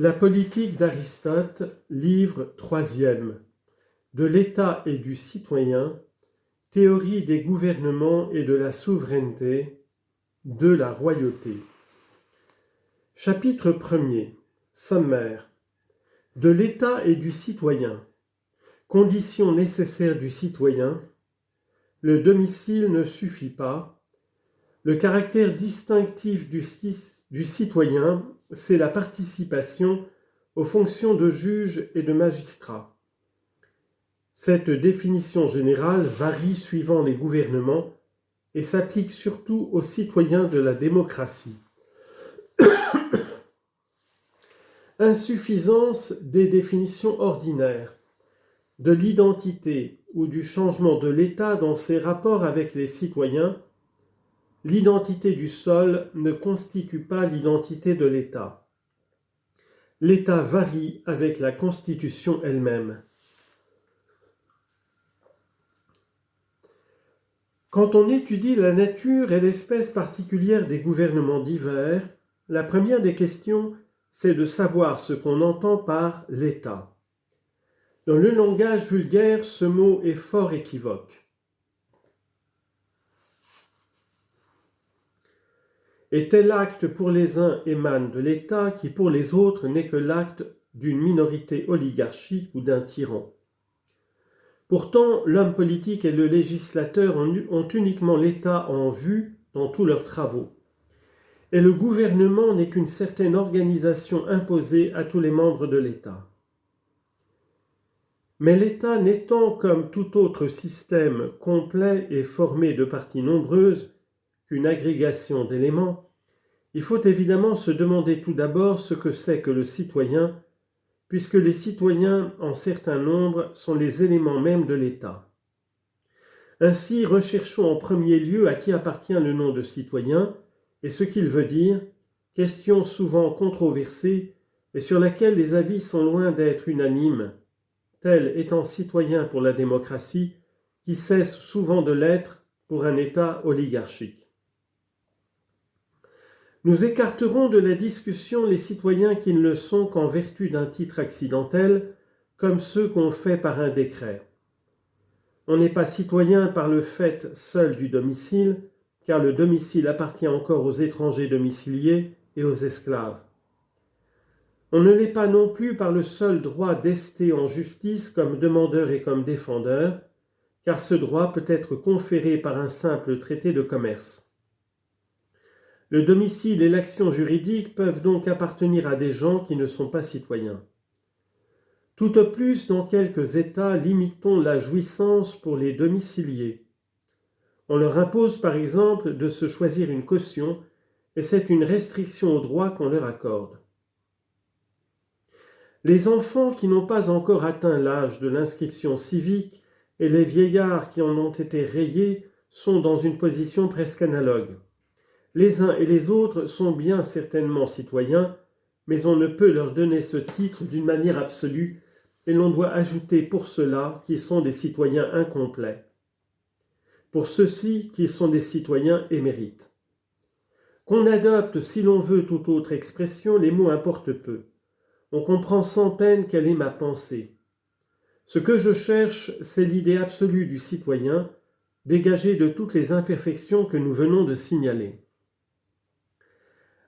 La politique d'Aristote, livre 3e, de l'État et du citoyen, théorie des gouvernements et de la souveraineté, de la royauté. Chapitre 1er, sommaire, de l'État et du citoyen, conditions nécessaires du citoyen, le domicile ne suffit pas, le caractère distinctif du citoyen, c'est la participation aux fonctions de juge et de magistrat. Cette définition générale varie suivant les gouvernements et s'applique surtout aux citoyens de la démocratie. Insuffisance des définitions ordinaires, de l'identité ou du changement de l'État dans ses rapports avec les citoyens. L'identité du sol ne constitue pas l'identité de l'État. L'État varie avec la Constitution elle-même. Quand on étudie la nature et l'espèce particulière des gouvernements divers, la première des questions, c'est de savoir ce qu'on entend par l'État. Dans le langage vulgaire, ce mot est fort équivoque. Et tel acte pour les uns émane de l'État qui pour les autres n'est que l'acte d'une minorité oligarchique ou d'un tyran. Pourtant, l'homme politique et le législateur ont uniquement l'État en vue dans tous leurs travaux. Et le gouvernement n'est qu'une certaine organisation imposée à tous les membres de l'État. Mais l'État n'étant comme tout autre système complet et formé de parties nombreuses qu'une agrégation d'éléments, il faut évidemment se demander tout d'abord ce que c'est que le citoyen, puisque les citoyens, en certain nombre, sont les éléments mêmes de l'État. Ainsi, recherchons en premier lieu à qui appartient le nom de citoyen et ce qu'il veut dire, question souvent controversée et sur laquelle les avis sont loin d'être unanimes, tel étant citoyen pour la démocratie, qui cesse souvent de l'être pour un État oligarchique. Nous écarterons de la discussion les citoyens qui ne le sont qu'en vertu d'un titre accidentel, comme ceux qu'on fait par un décret. On n'est pas citoyen par le fait seul du domicile, car le domicile appartient encore aux étrangers domiciliés et aux esclaves. On ne l'est pas non plus par le seul droit d'ester en justice comme demandeur et comme défendeur, car ce droit peut être conféré par un simple traité de commerce. Le domicile et l'action juridique peuvent donc appartenir à des gens qui ne sont pas citoyens. Tout au plus, dans quelques États, limitons la jouissance pour les domiciliés. On leur impose par exemple de se choisir une caution, et c'est une restriction au droit qu'on leur accorde. Les enfants qui n'ont pas encore atteint l'âge de l'inscription civique et les vieillards qui en ont été rayés sont dans une position presque analogue. Les uns et les autres sont bien certainement citoyens, mais on ne peut leur donner ce titre d'une manière absolue, et l'on doit ajouter pour cela qu'ils sont des citoyens incomplets. Pour ceux-ci qui sont des citoyens émérites. Qu'on adopte, si l'on veut toute autre expression, les mots importent peu. On comprend sans peine quelle est ma pensée. Ce que je cherche, c'est l'idée absolue du citoyen, dégagée de toutes les imperfections que nous venons de signaler.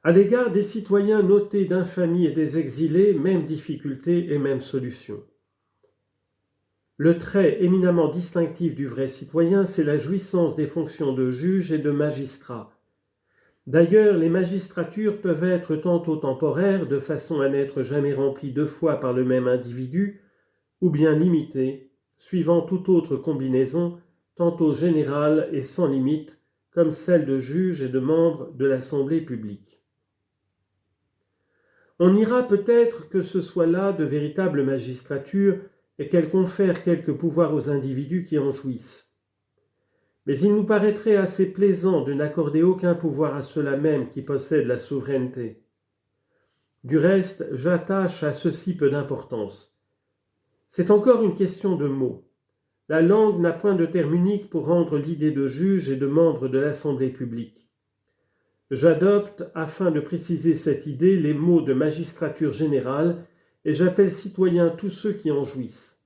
À l'égard des citoyens notés d'infamie et des exilés, même difficulté et même solution. Le trait éminemment distinctif du vrai citoyen, c'est la jouissance des fonctions de juge et de magistrat. D'ailleurs, les magistratures peuvent être tantôt temporaires, de façon à n'être jamais remplies deux fois par le même individu, ou bien limitées, suivant toute autre combinaison, tantôt générale et sans limite, comme celle de juges et de membres de l'Assemblée publique. On ira peut-être que ce soit là de véritables magistratures et qu'elles confèrent quelques pouvoirs aux individus qui en jouissent. Mais il nous paraîtrait assez plaisant de n'accorder aucun pouvoir à ceux-là même qui possèdent la souveraineté. Du reste, j'attache à ceci peu d'importance. C'est encore une question de mots. La langue n'a point de terme unique pour rendre l'idée de juge et de membre de l'Assemblée publique. J'adopte, afin de préciser cette idée, les mots de magistrature générale et j'appelle citoyens tous ceux qui en jouissent.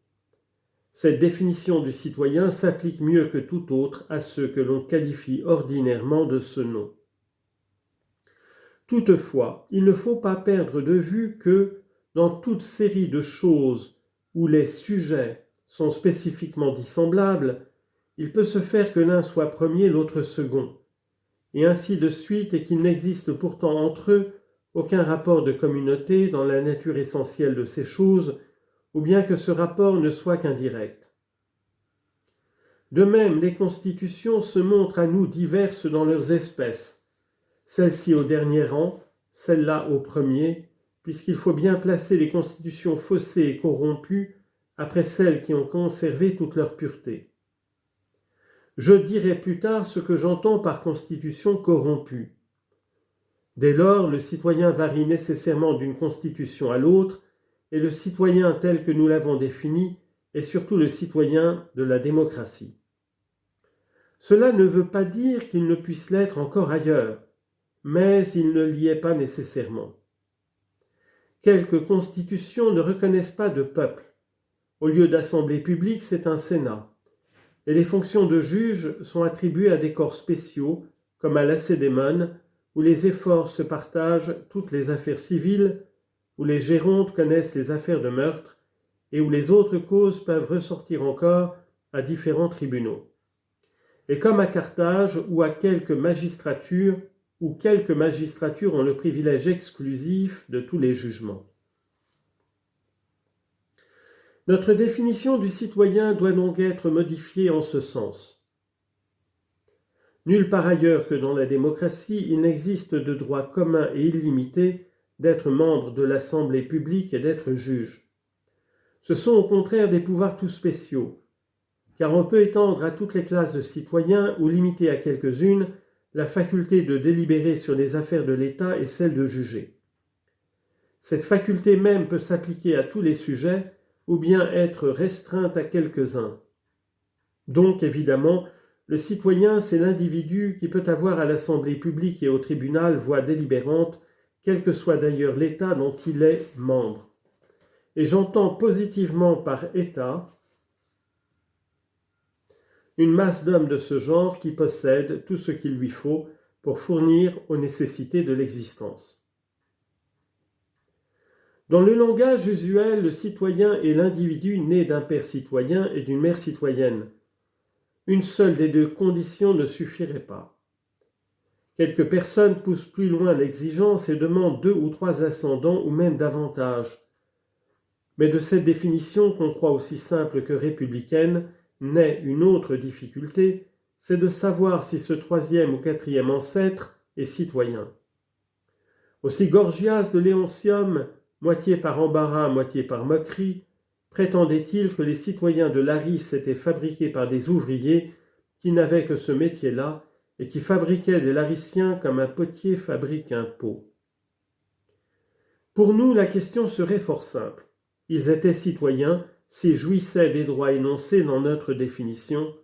Cette définition du citoyen s'applique mieux que tout autre à ceux que l'on qualifie ordinairement de ce nom. Toutefois, il ne faut pas perdre de vue que, dans toute série de choses où les sujets sont spécifiquement dissemblables, il peut se faire que l'un soit premier, l'autre second, et ainsi de suite, et qu'il n'existe pourtant entre eux aucun rapport de communauté dans la nature essentielle de ces choses, ou bien que ce rapport ne soit qu'indirect. De même, les constitutions se montrent à nous diverses dans leurs espèces, celle-ci au dernier rang, celle-là au premier, puisqu'il faut bien placer les constitutions faussées et corrompues après celles qui ont conservé toute leur pureté. Je dirai plus tard ce que j'entends par constitution corrompue. Dès lors, le citoyen varie nécessairement d'une constitution à l'autre, et le citoyen tel que nous l'avons défini est surtout le citoyen de la démocratie. Cela ne veut pas dire qu'il ne puisse l'être encore ailleurs, mais il ne l'y est pas nécessairement. Quelques constitutions ne reconnaissent pas de peuple. Au lieu d'assemblée publique, c'est un Sénat. Et les fonctions de juge sont attribuées à des corps spéciaux, comme à Lacédémone, où les efforts se partagent toutes les affaires civiles, où les gérontes connaissent les affaires de meurtre, et où les autres causes peuvent ressortir encore à différents tribunaux. Et comme à Carthage, où quelques magistratures ont le privilège exclusif de tous les jugements. Notre définition du citoyen doit donc être modifiée en ce sens. Nulle part ailleurs que dans la démocratie, il n'existe de droit commun et illimité d'être membre de l'Assemblée publique et d'être juge. Ce sont au contraire des pouvoirs tout spéciaux, car on peut étendre à toutes les classes de citoyens ou limiter à quelques-unes la faculté de délibérer sur les affaires de l'État et celle de juger. Cette faculté même peut s'appliquer à tous les sujets ou bien être restreinte à quelques-uns. Donc, évidemment, le citoyen, c'est l'individu qui peut avoir à l'Assemblée publique et au tribunal voix délibérante, quel que soit d'ailleurs l'État dont il est membre. Et j'entends positivement par État une masse d'hommes de ce genre qui possèdent tout ce qu'il lui faut pour fournir aux nécessités de l'existence. Dans le langage usuel, le citoyen est l'individu né d'un père citoyen et d'une mère citoyenne. Une seule des deux conditions ne suffirait pas. Quelques personnes poussent plus loin l'exigence et demandent 2 ou 3 ascendants ou même davantage. Mais de cette définition qu'on croit aussi simple que républicaine, naît une autre difficulté, c'est de savoir si ce 3e ou 4e ancêtre est citoyen. Aussi Gorgias de Léoncium, moitié par embarras, moitié par moquerie, prétendait-il que les citoyens de Laris étaient fabriqués par des ouvriers qui n'avaient que ce métier-là et qui fabriquaient des Lariciens comme un potier fabrique un pot. Pour nous, la question serait fort simple. Ils étaient citoyens s'ils jouissaient des droits énoncés dans notre définition,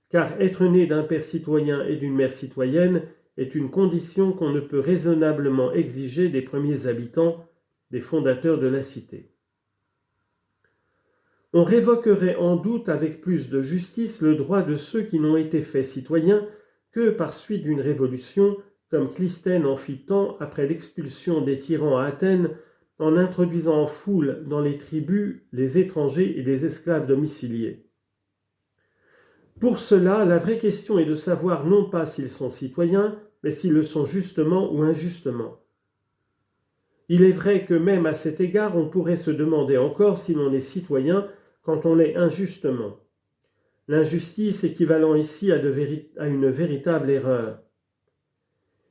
car être né d'un père citoyen et d'une mère citoyenne est une condition qu'on ne peut raisonnablement exiger des premiers habitants, des fondateurs de la cité. On révoquerait en doute avec plus de justice le droit de ceux qui n'ont été faits citoyens que par suite d'une révolution, comme Clisthène en fit tant après l'expulsion des tyrans à Athènes, en introduisant en foule dans les tribus les étrangers et les esclaves domiciliés. Pour cela, la vraie question est de savoir non pas s'ils sont citoyens, mais s'ils le sont justement ou injustement. Il est vrai que même à cet égard, on pourrait se demander encore si l'on est citoyen quand on l'est injustement. L'injustice équivalant ici à une véritable erreur.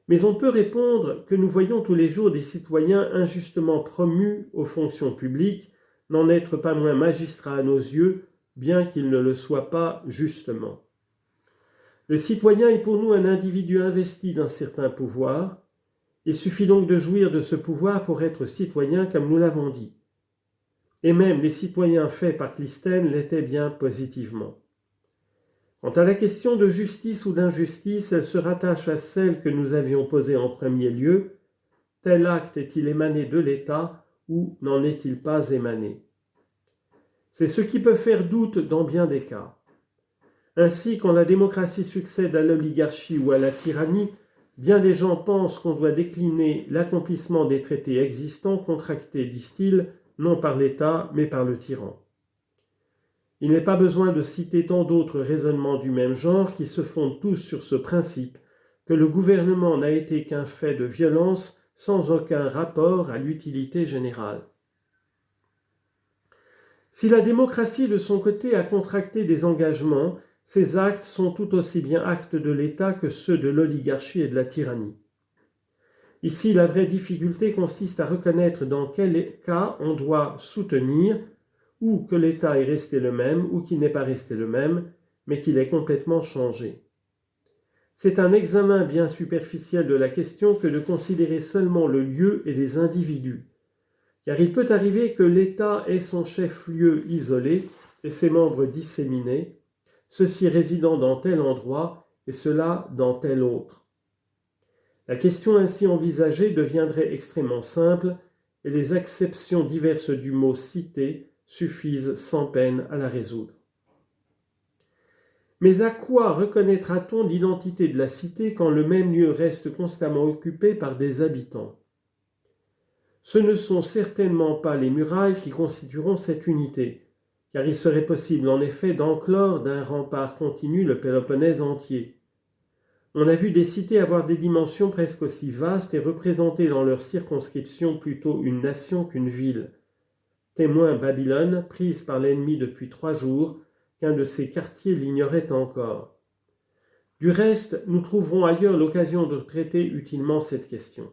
Mais on peut répondre que nous voyons tous les jours des citoyens injustement promus aux fonctions publiques, n'en être pas moins magistrats à nos yeux, bien qu'ils ne le soient pas justement. Le citoyen est pour nous un individu investi d'un certain pouvoir. Il suffit donc de jouir de ce pouvoir pour être citoyen, comme nous l'avons dit. Et même les citoyens faits par Clisthène l'étaient bien positivement. Quant à la question de justice ou d'injustice, elle se rattache à celle que nous avions posée en premier lieu. Tel acte est-il émané de l'État ou n'en est-il pas émané? C'est ce qui peut faire doute dans bien des cas. Ainsi, quand la démocratie succède à l'oligarchie ou à la tyrannie, bien des gens pensent qu'on doit décliner l'accomplissement des traités existants contractés, disent-ils, non par l'État, mais par le tyran. Il n'est pas besoin de citer tant d'autres raisonnements du même genre qui se fondent tous sur ce principe, que le gouvernement n'a été qu'un fait de violence sans aucun rapport à l'utilité générale. Si la démocratie de son côté a contracté des engagements, ces actes sont tout aussi bien actes de l'État que ceux de l'oligarchie et de la tyrannie. Ici, la vraie difficulté consiste à reconnaître dans quel cas on doit soutenir, ou que l'État est resté le même, ou qu'il n'est pas resté le même, mais qu'il est complètement changé. C'est un examen bien superficiel de la question que de considérer seulement le lieu et les individus, car il peut arriver que l'État ait son chef-lieu isolé et ses membres disséminés, ceux-ci résidant dans tel endroit et ceux-là dans tel autre. La question ainsi envisagée deviendrait extrêmement simple et les acceptions diverses du mot « cité » suffisent sans peine à la résoudre. Mais à quoi reconnaîtra-t-on l'identité de la cité quand le même lieu reste constamment occupé par des habitants? Ce ne sont certainement pas les murailles qui constitueront cette unité, car il serait possible en effet d'enclore d'un rempart continu le Péloponnèse entier. On a vu des cités avoir des dimensions presque aussi vastes et représenter dans leur circonscription plutôt une nation qu'une ville. Témoin Babylone, prise par l'ennemi depuis 3 jours, qu'un de ses quartiers l'ignorait encore. Du reste, nous trouverons ailleurs l'occasion de traiter utilement cette question.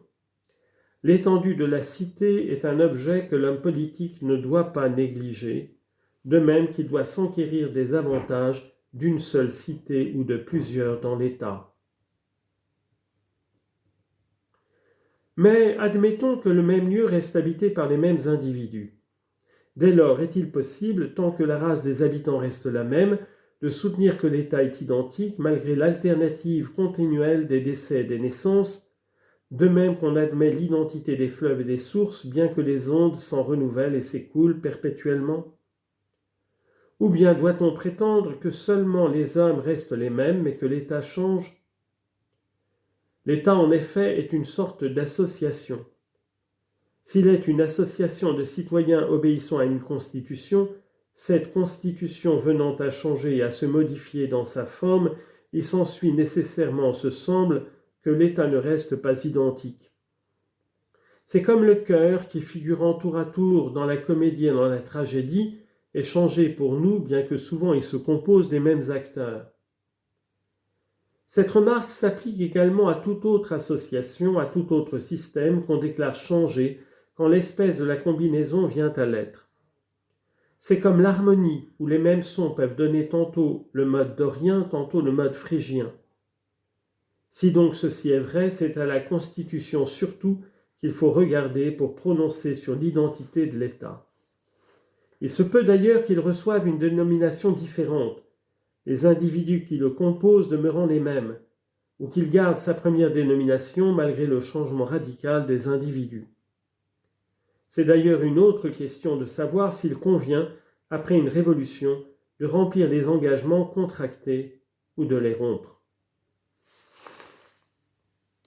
L'étendue de la cité est un objet que l'homme politique ne doit pas négliger, de même qu'il doit s'enquérir des avantages d'une seule cité ou de plusieurs dans l'État. Mais admettons que le même lieu reste habité par les mêmes individus. Dès lors, est-il possible, tant que la race des habitants reste la même, de soutenir que l'État est identique malgré l'alternative continuelle des décès et des naissances, de même qu'on admet l'identité des fleuves et des sources, bien que les ondes s'en renouvellent et s'écoulent perpétuellement? Ou bien doit-on prétendre que seulement les hommes restent les mêmes, mais que l'État change? L'État, en effet, est une sorte d'association. S'il est une association de citoyens obéissant à une constitution, cette constitution venant à changer et à se modifier dans sa forme, il s'ensuit nécessairement, ce semble, que l'État ne reste pas identique. C'est comme le cœur qui, figurant tour à tour dans la comédie et dans la tragédie, est changé pour nous, bien que souvent il se compose des mêmes acteurs. Cette remarque s'applique également à toute autre association, à tout autre système qu'on déclare changer quand l'espèce de la combinaison vient à l'être. C'est comme l'harmonie, où les mêmes sons peuvent donner tantôt le mode dorien, tantôt le mode phrygien. Si donc ceci est vrai, c'est à la Constitution surtout qu'il faut regarder pour prononcer sur l'identité de l'État. Il se peut d'ailleurs qu'il reçoive une dénomination différente, les individus qui le composent demeurant les mêmes, ou qu'il garde sa première dénomination malgré le changement radical des individus. C'est d'ailleurs une autre question de savoir s'il convient, après une révolution, de remplir les engagements contractés ou de les rompre.